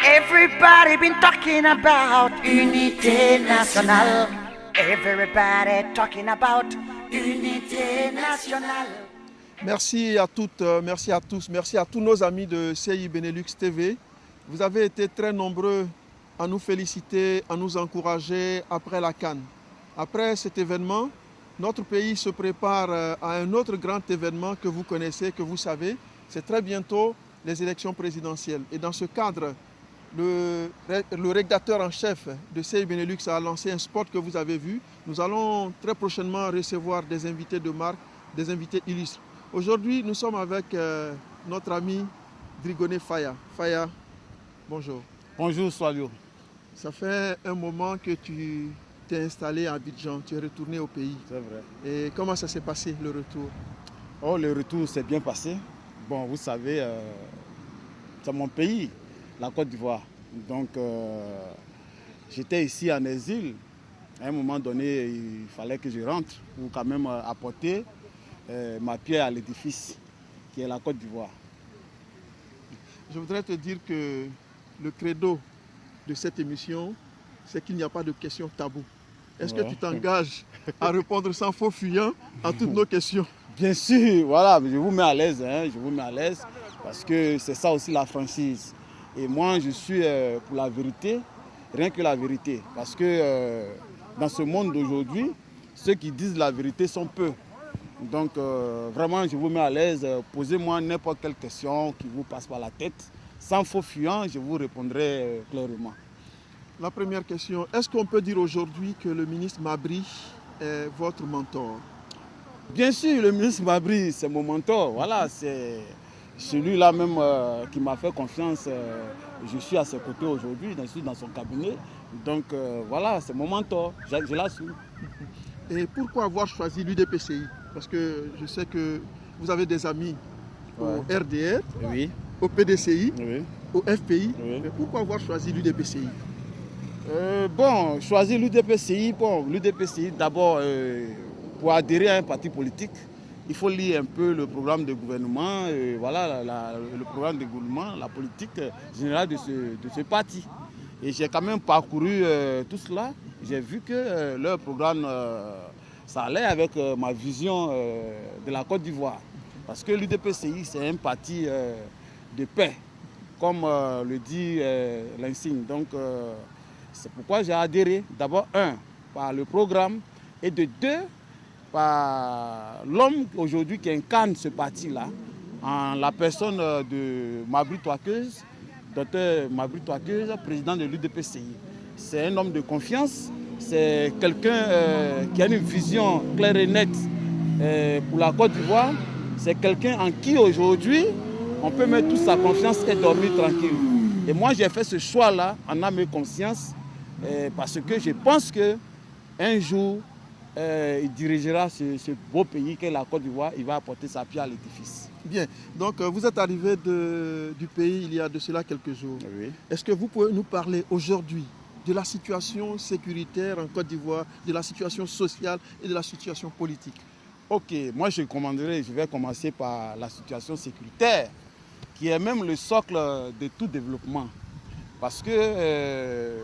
Everybody been talking about unité nationale. Everybody talking about unité nationale. Merci à toutes, merci à tous, merci à tous nos amis de CI Benelux TV. Vous avez été très nombreux à nous féliciter, à nous encourager après la CAN. Après cet événement, notre pays se prépare à un autre grand événement que vous connaissez, que vous savez. C'est très bientôt les élections présidentielles. Et dans ce cadre, le rédacteur en chef de CI Benelux a lancé un spot que vous avez vu. Nous allons très prochainement recevoir des invités de marque, des invités illustres. Aujourd'hui, nous sommes avec notre ami Drigoné Faya. Faya, bonjour. Bonjour Soalio. Ça fait un moment que tu t'es installé à Abidjan, tu es retourné au pays. C'est vrai. Et comment ça s'est passé le retour? Oh, le retour s'est bien passé. Bon, vous savez, c'est mon pays, la Côte d'Ivoire. Donc, j'étais ici en exil. À un moment donné, il fallait que je rentre pour quand même apporter ma pierre à l'édifice, qui est la Côte d'Ivoire. Je voudrais te dire que le credo de cette émission, c'est qu'il n'y a pas de questions taboues. Est-ce que tu t'engages à répondre sans faux fuyant à toutes nos questions? Bien sûr, voilà, je vous mets à l'aise, hein, je vous mets à l'aise, parce que c'est ça aussi la franchise. Et moi, je suis pour la vérité, rien que la vérité. Parce que dans ce monde d'aujourd'hui, ceux qui disent la vérité sont peu. Donc vraiment, je vous mets à l'aise. Posez-moi n'importe quelle question qui vous passe par la tête. Sans faux fuyant, je vous répondrai clairement. La première question, est-ce qu'on peut dire aujourd'hui que le ministre Mabry est votre mentor? Bien sûr, le ministre Mabry, c'est mon mentor. Voilà, c'est celui-là même qui m'a fait confiance. Je suis à ses côtés aujourd'hui, je suis dans son cabinet. Donc voilà, c'est mon mentor, je l'assume. Et pourquoi avoir choisi l'UDPCI? Parce que je sais que vous avez des amis au RDR, oui, au PDCI, oui, au FPI. Oui. Mais pourquoi avoir choisi l'UDPCI? Bon, choisir l'UDPCI, l'UDPCI d'abord, pour adhérer à un parti politique, il faut lire un peu le programme de gouvernement, voilà, le programme de gouvernement, la politique générale de ce parti. Et j'ai quand même parcouru tout cela. J'ai vu que leur programme, ça allait avec ma vision de la Côte d'Ivoire. Parce que l'UDPCI, c'est un parti de paix, comme le dit l'insigne. Donc, c'est pourquoi j'ai adhéré, d'abord, par le programme, et de deux, par l'homme aujourd'hui qui incarne ce parti-là, en la personne de Mabry Touakeuse, docteur Mabry Touakeuse, président de l'UDPCI. C'est un homme de confiance, c'est quelqu'un qui a une vision claire et nette pour la Côte d'Ivoire. C'est quelqu'un en qui aujourd'hui on peut mettre toute sa confiance et dormir tranquille. Et moi j'ai fait ce choix-là en âme et conscience parce que je pense qu'un jour il dirigera ce beau pays qu'est la Côte d'Ivoire, il va apporter sa pierre à l'édifice. Bien, donc vous êtes arrivé du pays il y a de cela quelques jours. Oui. Est-ce que vous pouvez nous parler aujourd'hui de la situation sécuritaire en Côte d'Ivoire, de la situation sociale et de la situation politique? Ok, moi je vais commencer par la situation sécuritaire, qui est même le socle de tout développement. Parce que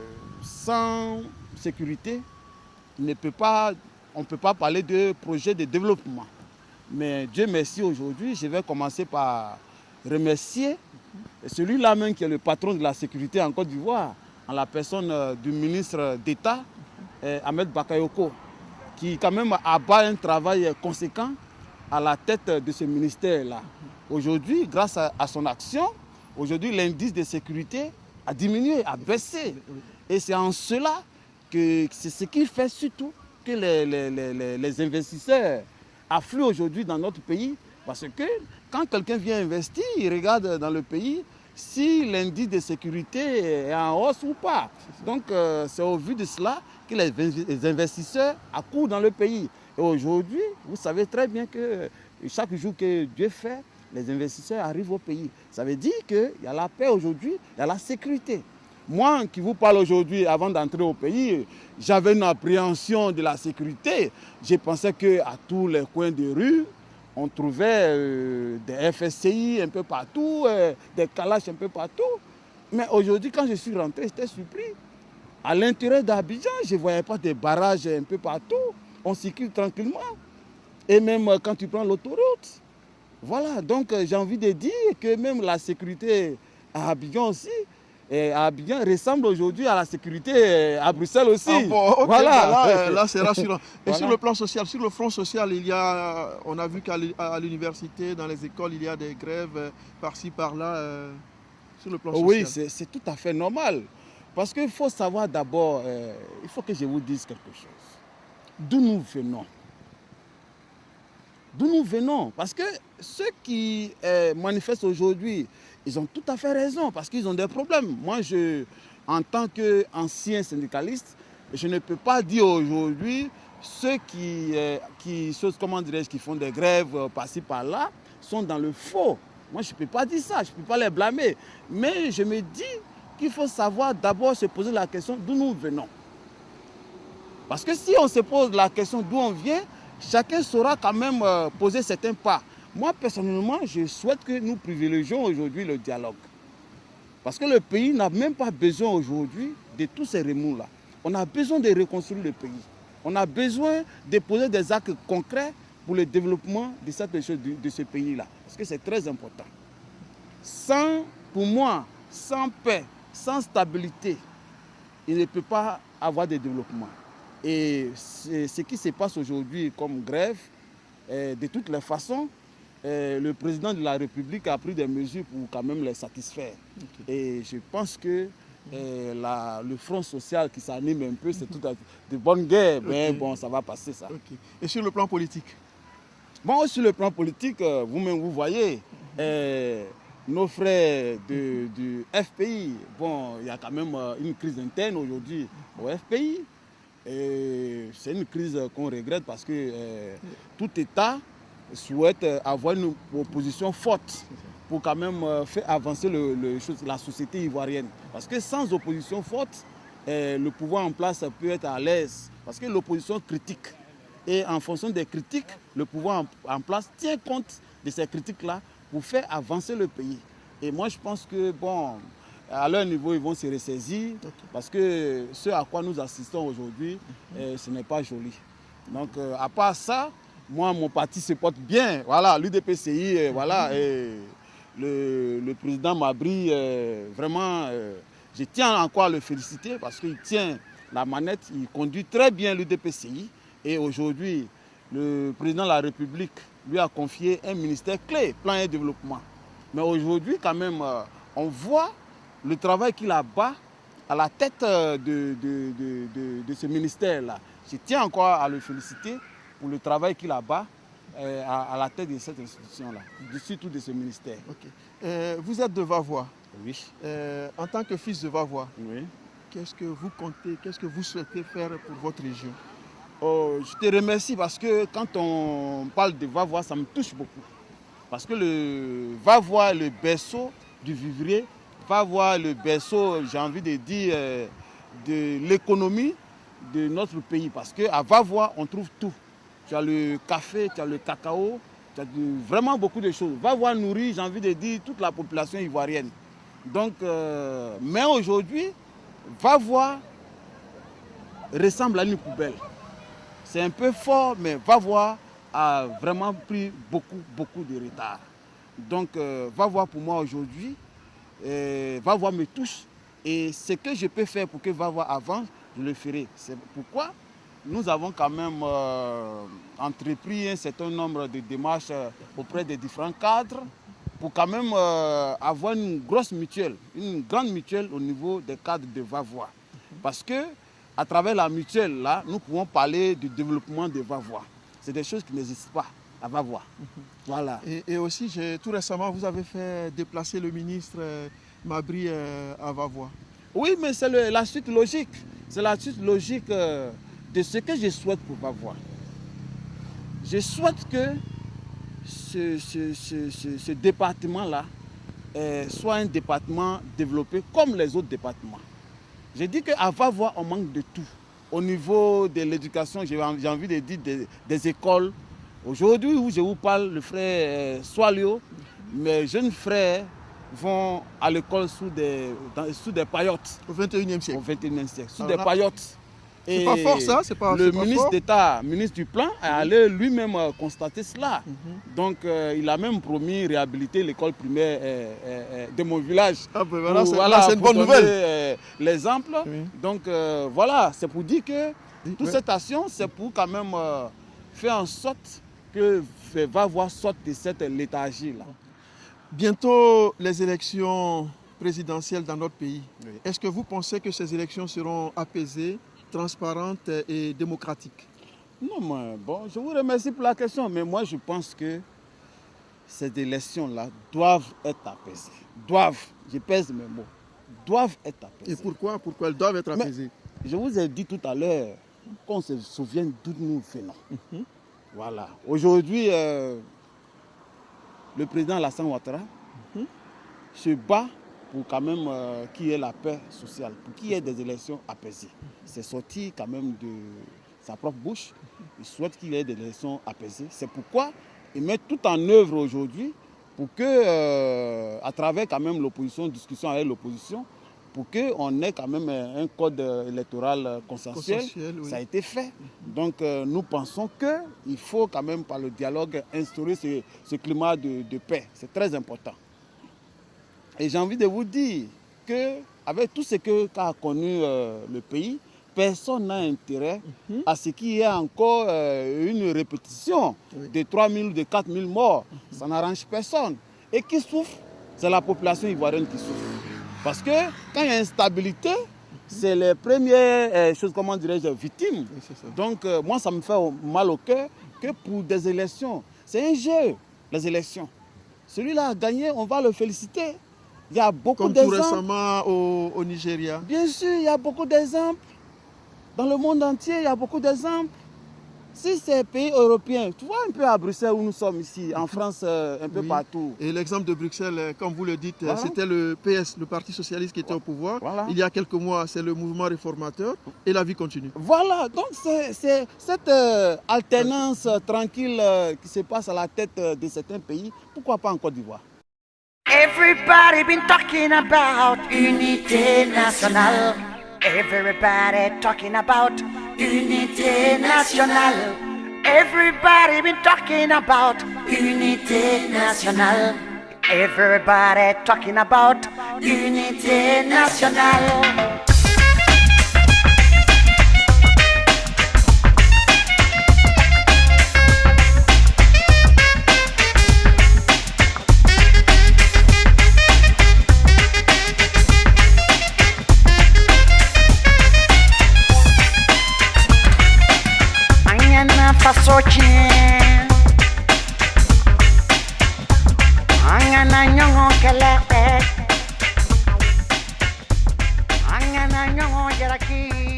sans sécurité, on ne peut pas parler de projet de développement. Mais Dieu merci, aujourd'hui, je vais commencer par remercier celui-là même qui est le patron de la sécurité en Côte d'Ivoire, en la personne du ministre d'État, Ahmed Bakayoko, qui quand même abat un travail conséquent à la tête de ce ministère-là. Aujourd'hui, grâce à son action, aujourd'hui l'indice de sécurité a diminué, a baissé. Et c'est en cela que c'est ce qui fait surtout que les investisseurs affluent aujourd'hui dans notre pays. Parce que quand quelqu'un vient investir, il regarde dans le pays si l'indice de sécurité est en hausse ou pas. Donc c'est au vu de cela que les investisseurs accourent dans le pays. Et aujourd'hui, vous savez très bien que chaque jour que Dieu fait, les investisseurs arrivent au pays. Ça veut dire qu'il y a la paix aujourd'hui, il y a la sécurité. Moi qui vous parle aujourd'hui, avant d'entrer au pays, j'avais une appréhension de la sécurité. Je pensais qu'à tous les coins de rue, on trouvait des FSCI un peu partout, des calaches un peu partout. Mais aujourd'hui, quand je suis rentré, j'étais surpris. À l'intérieur d'Abidjan, je ne voyais pas des barrages un peu partout. On circule tranquillement. Et même quand tu prends l'autoroute. Voilà, donc j'ai envie de dire que même la sécurité à Abidjan aussi, à Abidjan ressemble aujourd'hui à la sécurité à Bruxelles aussi. Ah bon, ok, voilà. là c'est rassurant. Et Voilà. sur le plan social, sur le front social, on a vu qu'à l'université, dans les écoles, il y a des grèves par-ci, par-là, sur le plan social. Oui, c'est tout à fait normal. Parce qu'il faut savoir d'abord, il faut que je vous dise quelque chose. D'où nous venons. D'où nous venons. Parce que ceux qui manifestent aujourd'hui, ils ont tout à fait raison, parce qu'ils ont des problèmes. Moi, en tant qu'ancien syndicaliste, je ne peux pas dire aujourd'hui ceux qui font des grèves par-ci, par-là, sont dans le faux. Moi, je ne peux pas dire ça, je ne peux pas les blâmer. Mais je me dis qu'il faut savoir d'abord se poser la question d'où nous venons. Parce que si on se pose la question d'où on vient, chacun saura quand même poser certains pas. Moi, personnellement, je souhaite que nous privilégions aujourd'hui le dialogue. Parce que le pays n'a même pas besoin aujourd'hui de tous ces remous-là. On a besoin de reconstruire le pays. On a besoin de poser des actes concrets pour le développement de ce pays-là. Parce que c'est très important. Pour moi, sans paix, sans stabilité, il ne peut pas avoir de développement. Et ce qui se passe aujourd'hui comme grève, de toutes les façons, le président de la République a pris des mesures pour quand même les satisfaire. Okay. Et je pense que le front social qui s'anime un peu, c'est tout à fait de bonnes guerres. Okay. Mais bon, ça va passer ça. Okay. Et sur le plan politique? Bon, sur le plan politique, vous-même, vous voyez, nos frères du FPI, bon, il y a quand même une crise interne aujourd'hui au FPI. C'est une crise qu'on regrette parce que tout État souhaite avoir une opposition forte pour quand même faire avancer la société ivoirienne. Parce que sans opposition forte, le pouvoir en place peut être à l'aise. Parce que l'opposition critique. Et en fonction des critiques, le pouvoir en place tient compte de ces critiques-là pour faire avancer le pays. Et moi, je pense que, bon, à leur niveau, ils vont se ressaisir. Okay. Parce que ce à quoi nous assistons aujourd'hui, ce n'est pas joli. Donc, à part ça, moi, mon parti se porte bien. Voilà, l'UDPCI, voilà. Et le président Mabry, vraiment, je tiens encore à le féliciter parce qu'il tient la manette, il conduit très bien l'UDPCI. Et aujourd'hui, le président de la République lui a confié un ministère clé, plan et développement. Mais aujourd'hui, quand même, on voit le travail qu'il a bas à la tête de ce ministère-là. Je tiens encore à le féliciter pour le travail qu'il a bas à la tête de cette institution-là, surtout de ce ministère. Okay. Vous êtes de Vavois. Oui. En tant que fils de Vavois, oui. Qu'est-ce que vous comptez, qu'est-ce que vous souhaitez faire pour votre région? Je te remercie parce que quand on parle de Vavois, ça me touche beaucoup. Parce que le Vavois, le berceau du vivrier, Vavois, le berceau, j'ai envie de dire, de l'économie de notre pays. Parce qu'à Vavois, on trouve tout. Tu as le café, tu as le cacao, tu as vraiment beaucoup de choses. Vavois nourrit, j'ai envie de dire, toute la population ivoirienne. Donc, mais aujourd'hui, Vavois ressemble à une poubelle. C'est un peu fort, mais Vavois a vraiment pris beaucoup de retard. Donc, Vavois pour moi aujourd'hui, Vavois me touche. Et ce que je peux faire pour que Vavois avance, je le ferai. C'est pourquoi nous avons quand même entrepris un certain nombre de démarches auprès des différents cadres pour quand même avoir une grosse mutuelle, une grande mutuelle au niveau des cadres de Vavois. Parce que à travers la mutuelle, là, nous pouvons parler du développement de Vavois. C'est des choses qui n'existent pas à Vavois. Voilà. Et aussi, tout récemment, vous avez fait déplacer le ministre Mabry à Vavois. Oui, mais c'est la suite logique. C'est la suite logique de ce que je souhaite pour Vavois. Je souhaite que ce département-là soit un département développé comme les autres départements. Je dis qu'à Vavois, on manque de tout. Au niveau de l'éducation, j'ai envie de dire des écoles. Aujourd'hui, où je vous parle, le frère Soalio, mes jeunes frères vont à l'école sous des paillotes. Au 21e siècle. Au 21e siècle, sous Alors des là, paillotes. C'est pas fort ça, c'est pas Le c'est pas ministre fort. d'État, ministre du Plan, est allé lui-même constater cela. Donc il a même promis réhabiliter l'école primaire de mon village. Ah ben voilà, Pour, c'est une pour bonne donner, nouvelle. l'exemple. Oui. Donc voilà, c'est pour dire que toute Ouais. cette action, c'est pour quand même faire en sorte que va voir sorte de cette léthargie-là. Bientôt les élections présidentielles dans notre pays. Oui. Est-ce que vous pensez que ces élections seront apaisées, transparentes et démocratiques? Non, moi, bon, je vous remercie pour la question, mais moi je pense que ces élections-là doivent être apaisées. Doivent, je pèse mes mots, doivent être apaisées. Et pourquoi? Pourquoi elles doivent être Mais- apaisées? Je vous ai dit tout à l'heure qu'on se souvienne d'où nous venons. Voilà. Aujourd'hui, le président Alassane Ouattara se bat pour quand même qu'il y ait la paix sociale, pour qu'il y ait des élections apaisées. C'est sorti quand même de sa propre bouche. Il souhaite qu'il y ait des élections apaisées. C'est pourquoi il met tout en œuvre aujourd'hui pour que, à travers quand même l'opposition, discussion avec l'opposition, pour qu'on ait quand même un code électoral consensuel. Oui. Ça a été fait. Donc nous pensons qu'il faut quand même par le dialogue instaurer ce climat de paix. C'est très important. Et j'ai envie de vous dire qu'avec tout ce qu'a connu le pays, personne n'a intérêt à ce qu'il y ait encore une répétition de 3 000 ou de 4 000 morts. Ça n'arrange personne. Et qui souffre? C'est la population ivoirienne qui souffre. Parce que quand il y a instabilité, c'est les premières choses, comment dirais-je, victimes. Oui, c'est ça. Donc moi, ça me fait mal au cœur que pour des élections, c'est un jeu, les élections. Celui-là a gagné, on va le féliciter. Il y a beaucoup Comme tout d'exemples. récemment au Nigeria. Bien sûr, il y a beaucoup d'exemples. Dans le monde entier, il y a beaucoup d'exemples. Si c'est pays européens, tu vois un peu à Bruxelles où nous sommes ici, en France, un peu Oui. partout. Et l'exemple de Bruxelles, comme vous le dites, Voilà. c'était le PS, le Parti Socialiste qui était au pouvoir. Voilà. Il y a quelques mois, c'est le mouvement réformateur et la vie continue. Voilà, donc c'est cette alternance tranquille qui se passe à la tête de certains pays. Pourquoi pas en Côte d'Ivoire? Everybody been talking about unité nationale. Everybody talking about unité nationale. Everybody been talking about unité nationale. Everybody talking about unité nationale. Angana fasochien, angana nyongo kele, angana nyongo jaraki.